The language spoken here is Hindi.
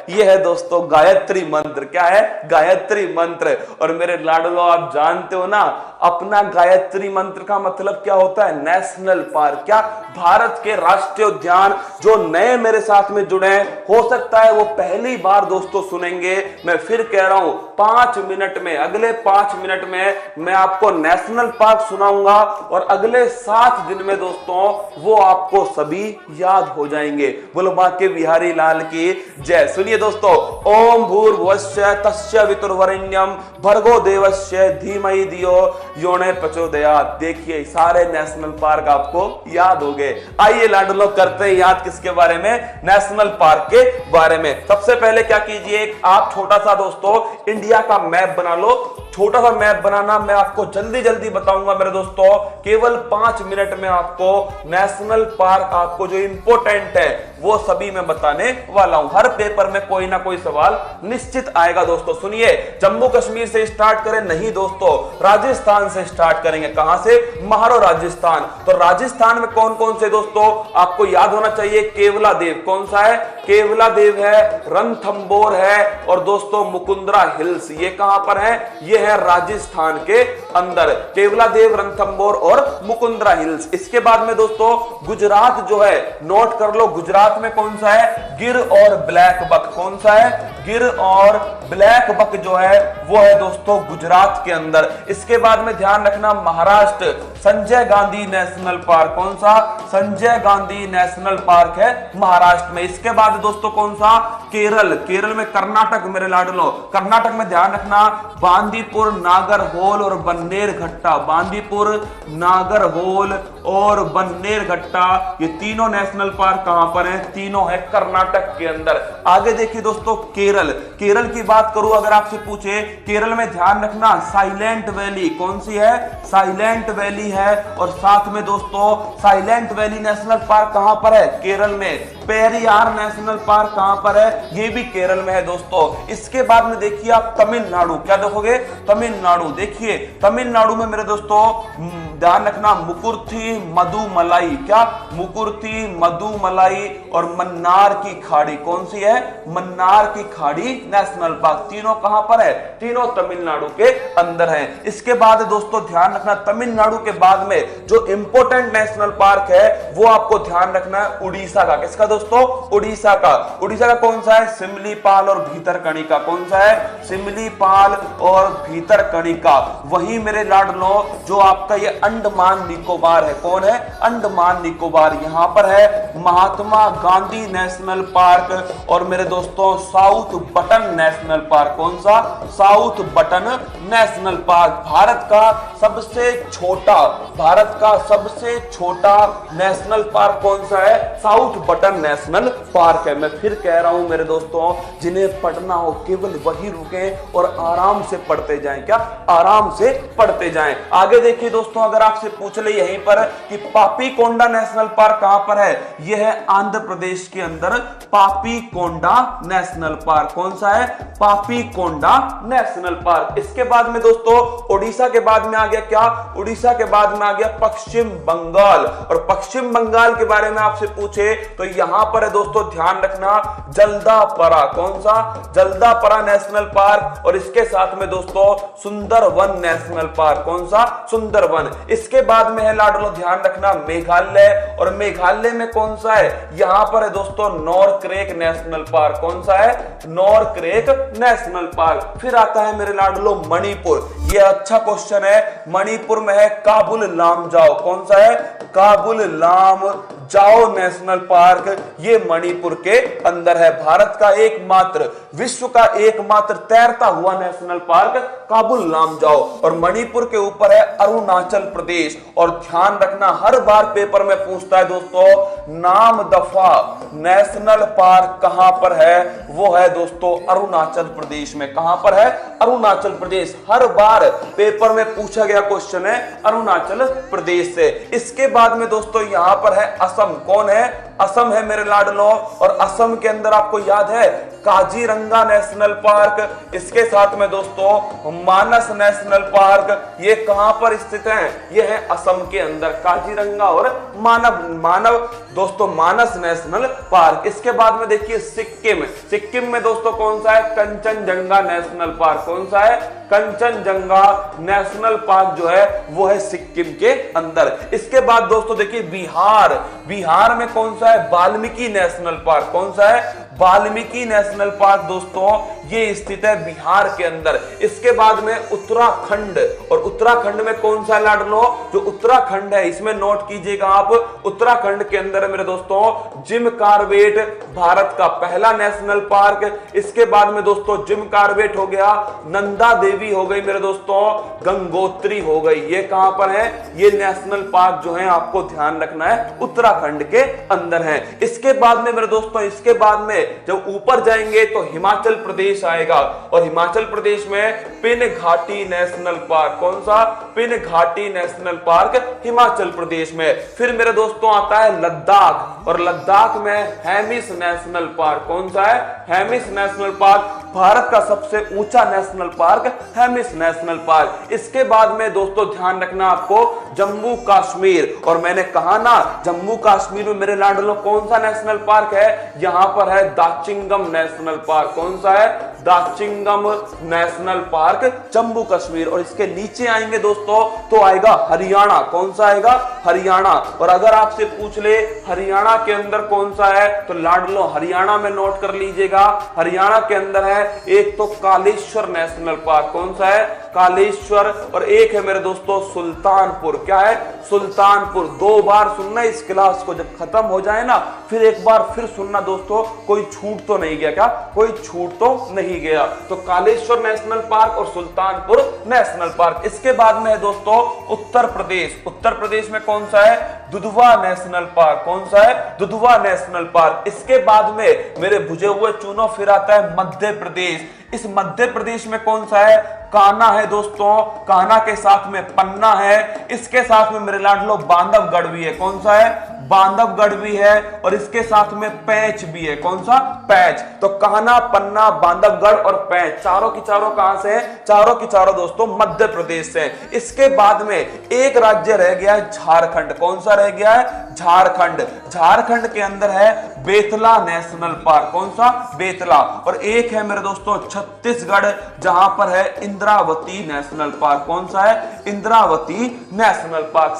ये है दोस्तों गायत्री मंत्र। क्या है? गायत्री मंत्र। और मेरे लाडलो आप जानते हो ना, अपना गायत्री मंत्र का मतलब क्या होता है? National park. क्या? भारत के राष्ट्रीय उद्यान। जो नए मेरे साथ में जुड़े हैं, हो सकता है वो पहली बार दोस्तों सुनेंगे। मैं फिर कह रहा हूं 5 मिनट में, अगले 5 मिनट में मैं आपको नेशनल पार्क सुनाऊंगा और अगले 7 दिन में दोस्तों वो आपको सभी याद हो जाएंगे। बोलो बांके बिहारी लाल की जय। सुनिए दोस्तों, ओम भूर्भुवस्स्य तस्य वितुर्वरेण्यम भर्गो देवस्य धीमहि धियो यो न प्रचोदयात्। देखिए सारे नेशनल पार्क आपको याद हो गए। आइए लाडलो करते हैं याद किसके बारे में? नेशनल पार्क के बारे में। सबसे पहले क्या कीजिए, आप छोटा सा दोस्तों इंडिया का मैप बना लो। छोटा सा मैप बनाना मैं आपको जल्दी जल्दी बताऊंगा मेरे दोस्तों। केवल 5 मिनट में आपको नेशनल पार्क, आपको जो इंपॉर्टेंट है वो सभी मैं बताने वाला हूं। हर पेपर में कोई ना कोई सवाल निश्चित आएगा दोस्तों। सुनिए, जम्मू कश्मीर से स्टार्ट करें? नहीं दोस्तों, राजस्थान से स्टार्ट करेंगे। कहां से? महारो राजस्थान। तो राजस्थान में कौन कौन से दोस्तों आपको याद होना चाहिए? केवला देव। कौन सा है? केवला देव है, रणथंबोर है और दोस्तों मुकुंदरा हिल्स। ये कहां पर है? ये है राजस्थान के अंदर। केवला देव, रणथंबोर और मुकुंदरा हिल्स। इसके बाद में दोस्तों गुजरात जो है, नोट कर लो, गुजरात में कौन सा है? गिर और ब्लैक बक। कौन सा है? गिर और ब्लैक बक जो है वो है दोस्तों गुजरात के अंदर। इसके बाद में ध्यान रखना महाराष्ट्र, संजय गांधी नेशनल पार्क। कौन सा? संजय गांधी नेशनल पार्क है महाराष्ट्र में। इसके बाद दोस्तों कौन सा? केरल। केरल में कर्नाटक मेरे लाडलो, कर्नाटक में ध्यान रखना बांदीपुर, नागरहोल और बन्नेरघट्टा। बांदीपुर, नागरहोल और बन्नेरघट्टा, ये तीनों नेशनल पार्क कहां पर हैं? तीनों है कर्नाटक के अंदर। आगे देखिए दोस्तों केरल। केरल की बात करूं अगर आपसे पूछे, केरल में ध्यान रखना साइलेंट वैली। कौन सी है? साइलेंट वैली है। और साथ में दोस्तों साइलेंट वैली नेशनल पार्क कहां पर है? केरल में। पेरियार नेशनल पार्क कहां पर है? ये भी केरल में है दोस्तों। इसके बाद में देखिए आप तमिलनाडु। क्या देखोगे? तमिलनाडु। देखिए तमिलनाडु में मेरे दोस्तों ध्यान रखना मुकुर्थी, मधुमलाई। क्या? मुकुर्थी, मधुमलाई और मन्नार की खाड़ी। कौन सी है? मन्नार की खाड़ी नेशनल पार्क। तीनों कहां पर है? तीनों तमिलनाडु के अंदर है। इसके बाद दोस्तों ध्यान रखना तमिलनाडु के बाद में जो इंपॉर्टेंट नेशनल पार्क है वो आपको ध्यान रखना है उड़ीसा का। किसका दोस्तों? उड़ीसा का। उड़ीसा का कौन सा है? सिमलीपाल और भीतरकनिका। कौन सा है? सिमलीपाल और भीतरकनिका। वही मेरे लाडलो जो आपका ये अंडमान निकोबार है। कौन है? अंडमान निकोबार। यहां पर है महात्मा गांधी नेशनल पार्क और मेरे दोस्तों साउथ बटन नेशनल पार्क। कौन सा? South button national park. Bharat का सबसे छोटा नेशनल पार्क कौन सा है? साउथ बटन नेशनल पार्क है। मैं फिर कह रहा हूं मेरे दोस्तों, जिन्हें पढ़ना हो केवल वही रुके और आराम से पढ़ते जाएं। क्या? आराम से पढ़ते जाएं। आगे देखिए दोस्तों, अगर आपसे पूछ ले यहीं पर कि पापीकोंडा नेशनल पार्क कहां पर है? यह है आंध्र प्रदेश के अंदर पापीकोंडा नेशनल पार्क। कौन सा है? Papikonda national park. इसके बाद में दोस्तों ओडिशा के बाद में आ गया क्या? उड़ीसा के बाद में आ गया पश्चिम बंगाल। और पश्चिम बंगाल के बारे में आपसे पूछे तो यहां पर है दोस्तों ध्यान रखना जल्दापरा। कौन सा? जल्दापरा नेशनल पार्क। और इसके साथ में दोस्तों सुंदरवन नेशनल पार्क। कौन सा? सुंदरवन। इसके बाद में है लाडलो ध्यान रखना मेघालय। और मेघालय में कौन सा है? यहां पर है दोस्तों नॉरक्रेक नेशनल पार्क। कौन सा है? नॉरक्रेक नेशनल पार्क। फिर आता है मेरे लाडलो मणिपुर। यह अच्छा क्वेश्चन है। मणिपुर में है काबुल लामजाओ। कौन सा है? Kabul Lamjao national park. ये मणिपुर के अंदर है। भारत का एकमात्र, विश्व का एकमात्र तैरता हुआ नेशनल पार्क काबुल लामजाओ। और मणिपुर के ऊपर है अरुणाचल प्रदेश। और ध्यान रखना हर बार पेपर में पूछता है दोस्तों, नामदफा नेशनल पार्क कहां पर है? वो है दोस्तों अरुणाचल प्रदेश में। कहां पर है? अरुणाचल प्रदेश। हर बार पेपर में पूछा गया क्वेश्चन है अरुणाचल प्रदेश से। इसके बाद में दोस्तों यहां पर है असम असम। कौन है? असम है मेरे लाडलो। और असम के अंदर आपको याद है काजीरंगा नेशनल पार्क, इसके साथ में दोस्तों मानस नेशनल पार्क, ये कहां पर स्थित है? ये है असम के अंदर, काजीरंगा और मानव दोस्तों मानस नेशनल पार्क। इसके बाद में देखिए सिक्किम। सिक्किम में दोस्तों कौन सा है? Kanchenjunga national park. कौन सा है? कंचनजंगा नेशनल पार्क जो है वो है सिक्किम के अंदर। इसके बाद दोस्तों देखिए बिहार। बिहार में कौन सा है? Valmiki national park. कौन सा है? वाल्मीकि नेशनल पार्क दोस्तों ये स्थित है बिहार के अंदर। इसके बाद में उत्तराखंड। और उत्तराखंड में कौन सा लाडलो? जो उत्तराखंड है इसमें नोट कीजिएगा आप, उत्तराखंड के अंदर है मेरे दोस्तों जिम कॉर्बेट, भारत का पहला नेशनल पार्क। इसके बाद में दोस्तों जिम कॉर्बेट हो गया, नंदा देवी हो गई मेरे दोस्तों, गंगोत्री हो गई। ये कहां पर है? ये नेशनल पार्क जो है आपको ध्यान रखना है उत्तराखंड के अंदर है। इसके बाद में मेरे दोस्तों, इसके बाद में जब ऊपर जाएंगे तो हिमाचल प्रदेश आएगा। और हिमाचल प्रदेश में पिन घाटी नेशनल पार्क। कौन सा? पिन घाटी नेशनल पार्क हिमाचल प्रदेश में। फिर मेरे दोस्तों आता है लद्दाख। और लद्दाख में हेमिस नेशनल पार्क। कौन सा है? हेमिस नेशनल पार्क, भारत का सबसे ऊंचा national park Hemis national park. इसके बाद में दोस्तों ध्यान रखना आपको जम्मू कश्मीर। और मैंने कहा ना जम्मू कश्मीर में मेरे लाडलो कौन सा नेशनल पार्क है? यहां पर है दाचिंगम नेशनल पार्क। कौन सा है? Dachigam national park Jammu Kashmir. और इसके नीचे आएंगे दोस्तों तो आएगा हरियाणा। कौन सा आएगा? हरियाणा। और अगर आपसे पूछ ले हरियाणा के अंदर कौन सा है तो लाडलो हरियाणा में नोट कर लीजिएगा। हरियाणा के अंदर है एक तो कालेश्वर नेशनल पार्क। कौन सा है? कालेश्वर। और एक है मेरे दोस्तों सुल्तानपुर। क्या है? सुल्तानपुर। 2 बार सुनना इस क्लास को, जब खत्म हो जाए ना फिर एक बार फिर सुनना दोस्तों, कोई छूट तो नहीं गया? क्या कोई छूट तो नहीं गया? तो कालेश्वर नेशनल पार्क और सुल्तानपुर नेशनल पार्क। इसके बाद में है दोस्तों उत्तर प्रदेश। उत्तर प्रदेश में कौन सा है? Dudhwa national park. कौन सा है? Dudhwa national park. इसके बाद में मेरे बुझे हुए चुनो फिर आता है मध्य प्रदेश। इस मध्य प्रदेश में कौन सा है? कान्हा है दोस्तों, कान्हा के साथ में पन्ना है। इसके साथ में मेरे लाडलो बांधवगढ़ भी है। कौन सा है? बांधवगढ़ भी है। और इसके साथ में पैंच भी है। कौन सा? पैंच। तो कान्हा, पन्ना, बांधवगढ़ और पैंच चारों की चारों कहां से है? चारों की चारों दोस्तों मध्य प्रदेश से। इसके बाद में एक राज्य रह गया है झारखंड। कौन सा रह गया है? झारखंड। झारखंड के अंदर है बेतला नेशनल पार्क। कौन सा? बेतला। और एक है मेरे दोस्तों छत्तीसगढ़ जहां पर है इंद्रावती नेशनल पार्क। कौन सा है? Indravati national park.